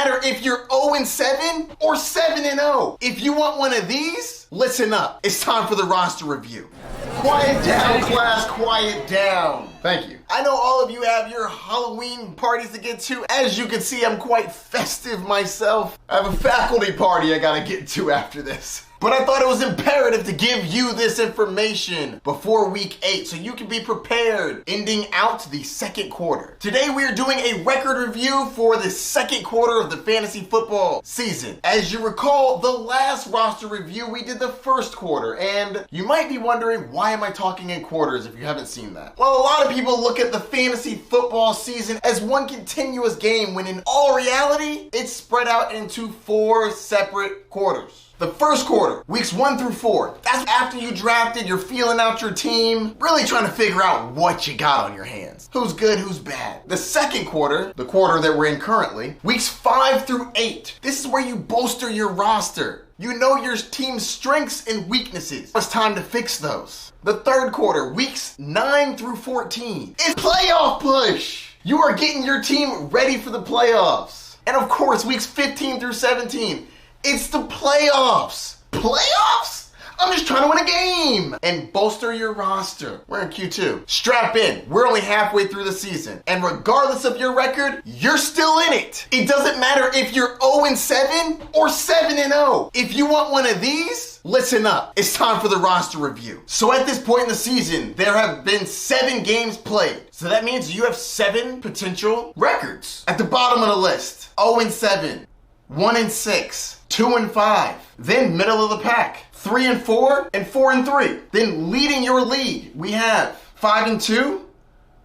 matter if you're 0-7 or 7-0. If you want one of these, listen up. It's time for the roster review. Quiet down, class, quiet down. Thank you. I know all of you have your Halloween parties to get to. As you can see, I'm quite festive myself. I have a faculty party I gotta get to after this. But I thought it was imperative to give you this information before week 8 so you can be prepared ending out the second quarter. Today we are doing a record review for the second quarter of the fantasy football season. As you recall, the last roster review we did the first quarter, and you might be wondering, why am I talking in quarters if you haven't seen that? Well, a lot of people look at the fantasy football season as one continuous game when in all reality, it's spread out into 4 separate quarters. The first quarter, weeks 1 through 4, that's after you drafted, you're feeling out your team, really trying to figure out what you got on your hands. Who's good, who's bad. The second quarter, the quarter that we're in currently, weeks 5 through 8, this is where you bolster your roster. You know your team's strengths and weaknesses. It's time to fix those. The third quarter, weeks 9 through 14, is playoff push. You are getting your team ready for the playoffs. And of course, weeks 15 through 17, it's the playoffs. Playoffs? I'm just trying to win a game and bolster your roster. We're in Q2. Strap in. We're only halfway through the season. And regardless of your record, you're still in it. It doesn't matter if you're 0-7 or 7-0. If you want one of these, listen up. It's time for the roster review. So at this point in the season, there have been 7 games played. So that means you have 7 potential records. At the bottom of the list, 0-7. 1-6, 2-5, then middle of the pack, 3-4, and 4-3. Then leading your league, we have 5-2,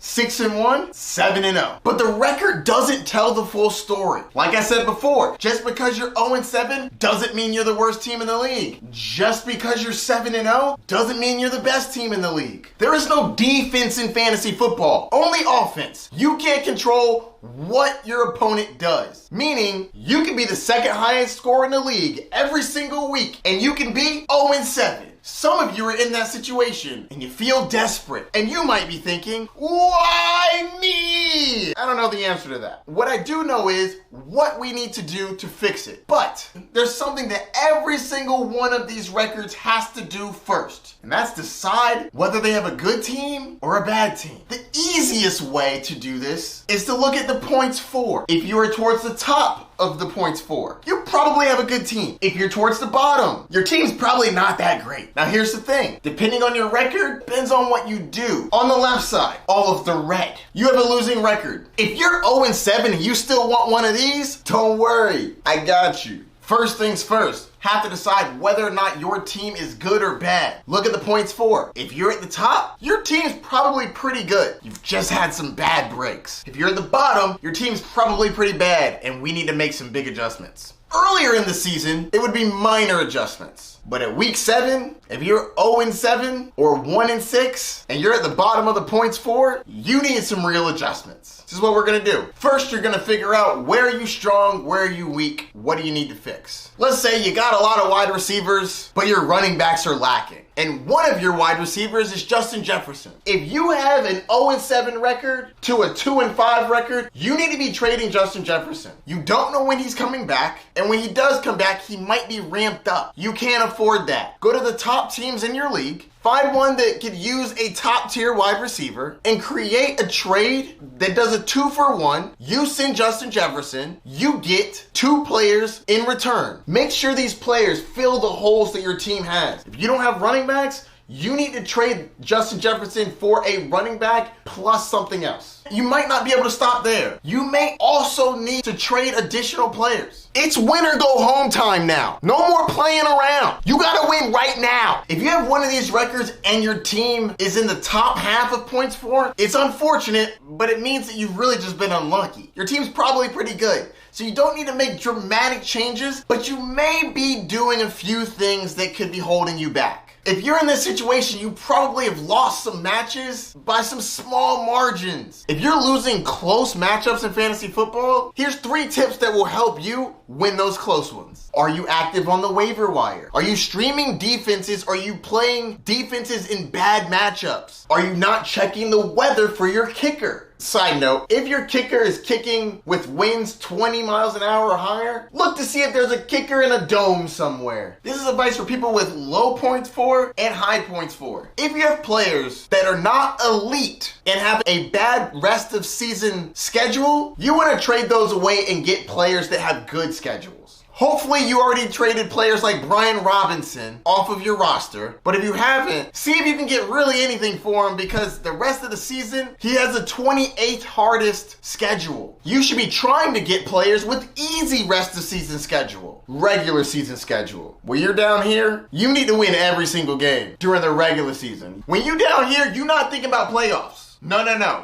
6-1, 7-0. But the record doesn't tell the full story. Like I said before, just because you're 0-7 doesn't mean you're the worst team in the league. Just because you're 7-0 doesn't mean you're the best team in the league. There is no defense in fantasy football, only offense. You can't control what your opponent does. Meaning, you can be the second highest scorer in the league every single week, and you can be 0-7. Some of you are in that situation and you feel desperate, and you might be thinking, why me? I don't know the answer to that. What I do know is what we need to do to fix it. But there's something that every single one of these records has to do first, and that's decide whether they have a good team or a bad team. The easiest way to do this is to look at the points for. If you are towards the top of the points for, you probably have a good team. If you're towards the bottom, your team's probably not that great. Now here's the thing, depending on your record, depends on what you do. On the left side, all of the red, you have a losing record. If you're 0-7 and you still want one of these, don't worry, I got you. First things first, have to decide whether or not your team is good or bad. Look at the points for. If you're at the top, your team's probably pretty good. You've just had some bad breaks. If you're at the bottom, your team's probably pretty bad, and we need to make some big adjustments. Earlier in the season, it would be minor adjustments. But at week 7, if you're 0-7 or 1-6, and you're at the bottom of the points for, you need some real adjustments. This is what we're gonna do. First, you're gonna figure out where are you strong, where are you weak, what do you need to fix. Let's say you got a lot of wide receivers, but your running backs are lacking. And one of your wide receivers is Justin Jefferson. If you have an 0-7 record to a 2-5 record, you need to be trading Justin Jefferson. You don't know when he's coming back, and when he does come back, he might be ramped up. You can't afford that. Go to the top teams in your league, find one that could use a top tier wide receiver, and create a trade that does a 2-for-1. You send Justin Jefferson, you get 2 players in return. Make sure these players fill the holes that your team has. If you don't have running backs, you need to trade Justin Jefferson for a running back plus something else. You might not be able to stop there. You may also need to trade additional players. It's win or go home time now. No more playing around. You gotta win right now. If you have one of these records and your team is in the top half of points for, it's unfortunate, but it means that you've really just been unlucky. Your team's probably pretty good. So you don't need to make dramatic changes, but you may be doing a few things that could be holding you back. If you're in this situation, you probably have lost some matches by some small margins. If you're losing close matchups in fantasy football, here's 3 tips that will help you win those close ones. Are you active on the waiver wire? Are you streaming defenses? Are you playing defenses in bad matchups? Are you not checking the weather for your kicker? Side note, if your kicker is kicking with winds 20 miles an hour or higher, look to see if there's a kicker in a dome somewhere. This is advice for people with low points for and high points for. If you have players that are not elite and have a bad rest of season schedule, you want to trade those away and get players that have good schedules. Hopefully you already traded players like Brian Robinson off of your roster, but if you haven't, see if you can get really anything for him because the rest of the season, he has the 28th hardest schedule. You should be trying to get players with easy rest of season schedule, regular season schedule. When you're down here, you need to win every single game during the regular season. When you're down here, you're not thinking about playoffs. No.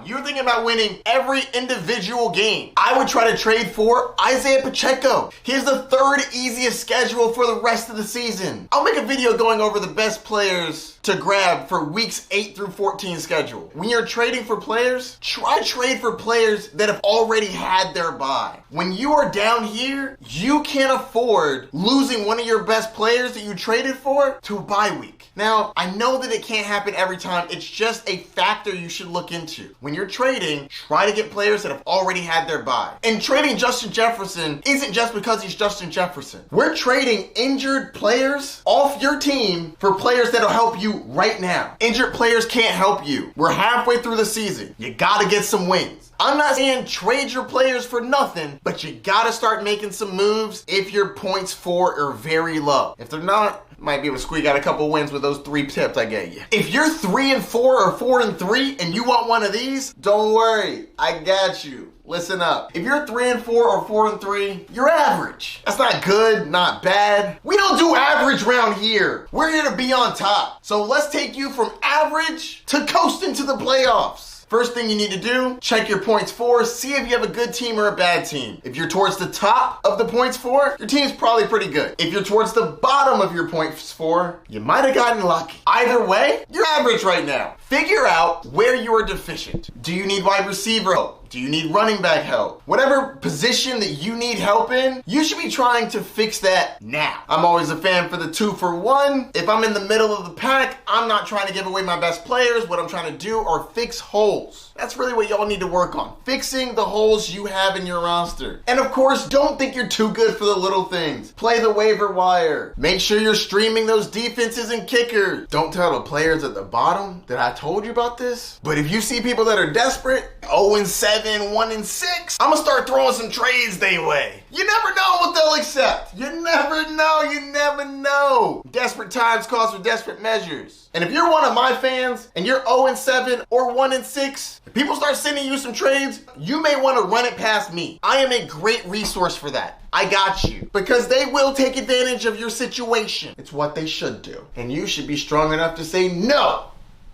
You're thinking about winning every individual game. I would try to trade for Isaiah Pacheco. He has the 3rd easiest schedule for the rest of the season. I'll make a video going over the best players to grab for weeks 8 through 14 schedule. When you're trading for players, try trade for players that have already had their bye. When you are down here, you can't afford losing one of your best players that you traded for to a bye week. Now, I know that it can't happen every time. It's just a factor you should look into. When you're trading, try to get players that have already had their bye. And trading Justin Jefferson isn't just because he's Justin Jefferson. We're trading injured players off your team for players that'll help you right now. Injured players can't help you. We're halfway through the season. You gotta get some wins. I'm not saying trade your players for nothing, but you gotta start making some moves if your points for are very low. If they're not, might be able to squeak out a couple wins with those 3 tips I gave you. If you're 3-4 or 4-3 and you want one of these, don't worry, I got you. Listen up. If you're 3-4 or 4-3, you're average. That's not good, not bad. We don't do average around here. We're here to be on top. So let's take you from average to coasting to the playoffs. First thing you need to do, check your points for, see if you have a good team or a bad team. If you're towards the top of the points for, your team's probably pretty good. If you're towards the bottom of your points for, you might have gotten lucky. Either way, you're average right now. Figure out where you are deficient. Do you need wide receiver help? Do you need running back help? Whatever position that you need help in, you should be trying to fix that now. I'm always a fan for the 2-for-1. If I'm in the middle of the pack, I'm not trying to give away my best players. What I'm trying to do are fix holes. That's really what y'all need to work on. Fixing the holes you have in your roster. And of course, don't think you're too good for the little things. Play the waiver wire. Make sure you're streaming those defenses and kickers. Don't tell the players at the bottom that I told you about this. But if you see people that are desperate, 0-7, 1-6, I'm gonna start throwing some trades their way. You never know what they'll accept. You never know. Desperate times calls for desperate measures. And if you're one of my fans and you're 0-7 or 1-6, if people start sending you some trades, you may want to run it past me. I am a great resource for that. I got you. Because they will take advantage of your situation. It's what they should do. And you should be strong enough to say, no,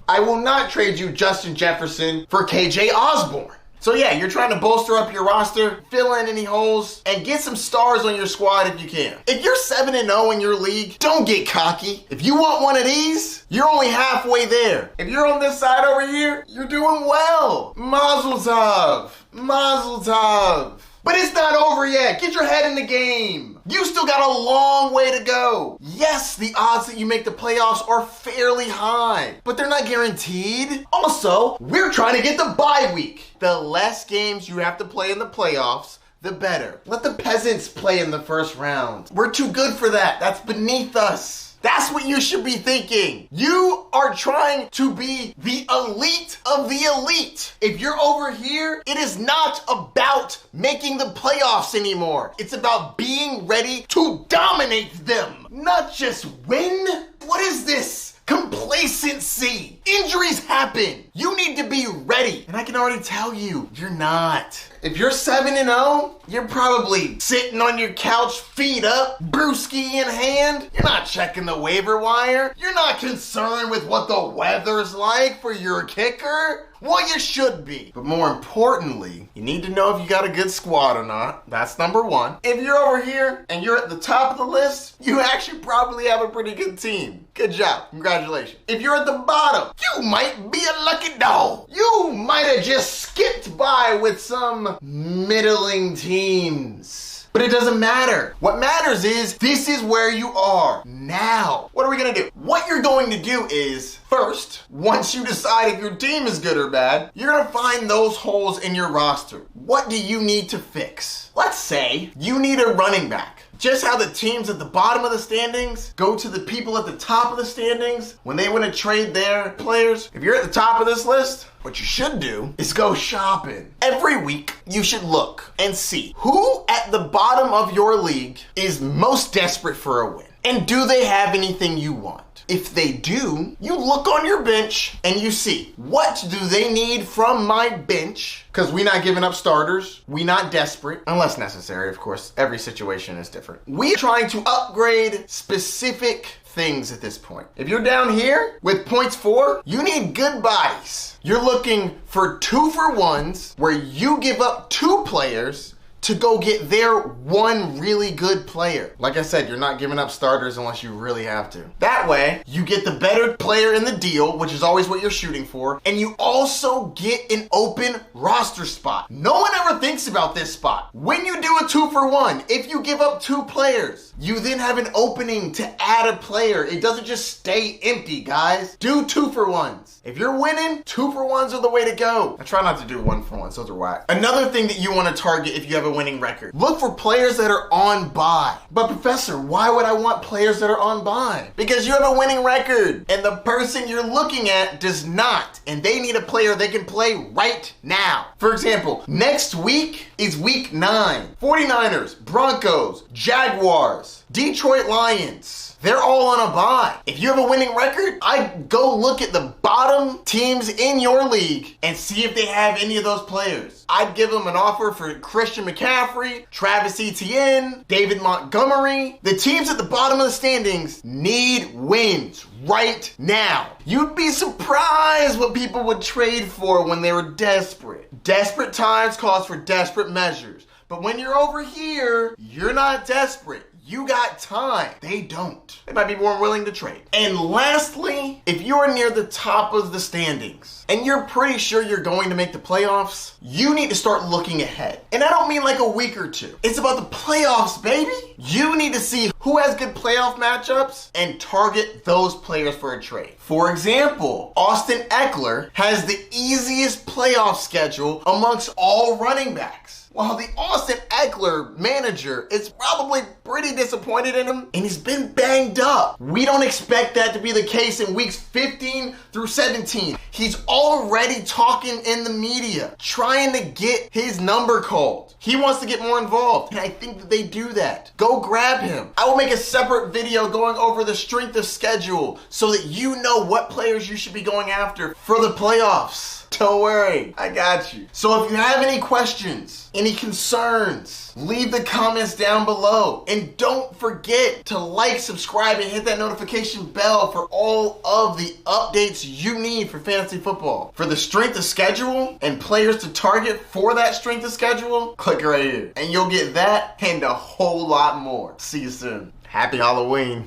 I will not trade you Justin Jefferson for KJ Osborne. So yeah, you're trying to bolster up your roster, fill in any holes, and get some stars on your squad if you can. If you're 7-0 in your league, don't get cocky. If you want one of these, you're only halfway there. If you're on this side over here, you're doing well. Mazel tov. Mazel tov. But it's not over yet. Get your head in the game. You still got a long way to go. Yes, the odds that you make the playoffs are fairly high, but they're not guaranteed. Also, we're trying to get the bye week. The less games you have to play in the playoffs, the better. Let the peasants play in the first round. We're too good for that. That's beneath us. That's what you should be thinking. You are trying to be the elite of the elite. If you're over here, it is not about making the playoffs anymore. It's about being ready to dominate them, not just win. What is this? Complacency. Injuries happen. You need to be ready. And I can already tell you, you're not. If you're 7-0, you're probably sitting on your couch, feet up, brewski in hand. You're not checking the waiver wire. You're not concerned with what the weather's like for your kicker. Well, you should be. But more importantly, you need to know if you got a good squad or not. That's number one. If you're over here and you're at the top of the list, you actually probably have a pretty good team. Good job. Congratulations. If you're at the bottom, you might be a lucky dog. You might have just skipped by with some middling teams. But it doesn't matter. What matters is this is where you are now. What are we gonna do? What you're going to do is, first, once you decide if your team is good or bad, you're gonna find those holes in your roster. What do you need to fix? Let's say you need a running back. Just how the teams at the bottom of the standings go to the people at the top of the standings when they want to trade their players. If you're at the top of this list, what you should do is go shopping. Every week, you should look and see who at the bottom of your league is most desperate for a win. And do they have anything you want? If they do, you look on your bench and you see, what do they need from my bench? Because we not giving up starters. We not desperate, unless necessary, of course. Every situation is different. We are trying to upgrade specific things at this point. If you're down here with points 4, you need good bodies. You're looking for 2-for-1s where you give up 2 players to go get their one really good player. Like I said, you're not giving up starters unless you really have to. That way, you get the better player in the deal, which is always what you're shooting for, and you also get an open roster spot. No one ever thinks about this spot. When you do a 2-for-1, if you give up 2 players, you then have an opening to add a player. It doesn't just stay empty, guys. Do 2-for-1s. If you're winning, 2-for-1s are the way to go. I try not to do 1-for-1s, those are whack. Another thing that you want to target if you have a winning record, look for players that are on bye. But Professor, why would I want players that are on bye? Because you have a winning record and the person you're looking at does not, and they need a player they can play right now. For example, next week is week 9. 49ers, Broncos, Jaguars, Detroit Lions. They're all on a bye. If you have a winning record, I'd go look at the bottom teams in your league and see if they have any of those players. I'd give them an offer for Christian McCaffrey, Travis Etienne, David Montgomery. The teams at the bottom of the standings need wins right now. You'd be surprised what people would trade for when they were desperate. Desperate times calls for desperate measures. But when you're over here, you're not desperate. You got time. They don't. They might be more willing to trade. And lastly, if you're near the top of the standings and you're pretty sure you're going to make the playoffs, you need to start looking ahead. And I don't mean like a week or 2. It's about the playoffs, baby. You need to see who has good playoff matchups and target those players for a trade. For example, Austin Eckler has the easiest playoff schedule amongst all running backs. While the Austin Eckler manager is probably pretty disappointed in him and he's been banged up. We don't expect that to be the case in weeks 15 through 17. He's already talking in the media, trying to get his number called. He wants to get more involved, and I think that they do that. Go grab him. I will make a separate video going over the strength of schedule so that you know what players you should be going after for the playoffs. Don't worry, I got you. So if you have any questions, any concerns, leave the comments down below. And don't forget to like, subscribe, and hit that notification bell for all of the updates you need for fantasy football. For the strength of schedule and players to target for that strength of schedule, click right here. And you'll get that and a whole lot more. See you soon. Happy Halloween.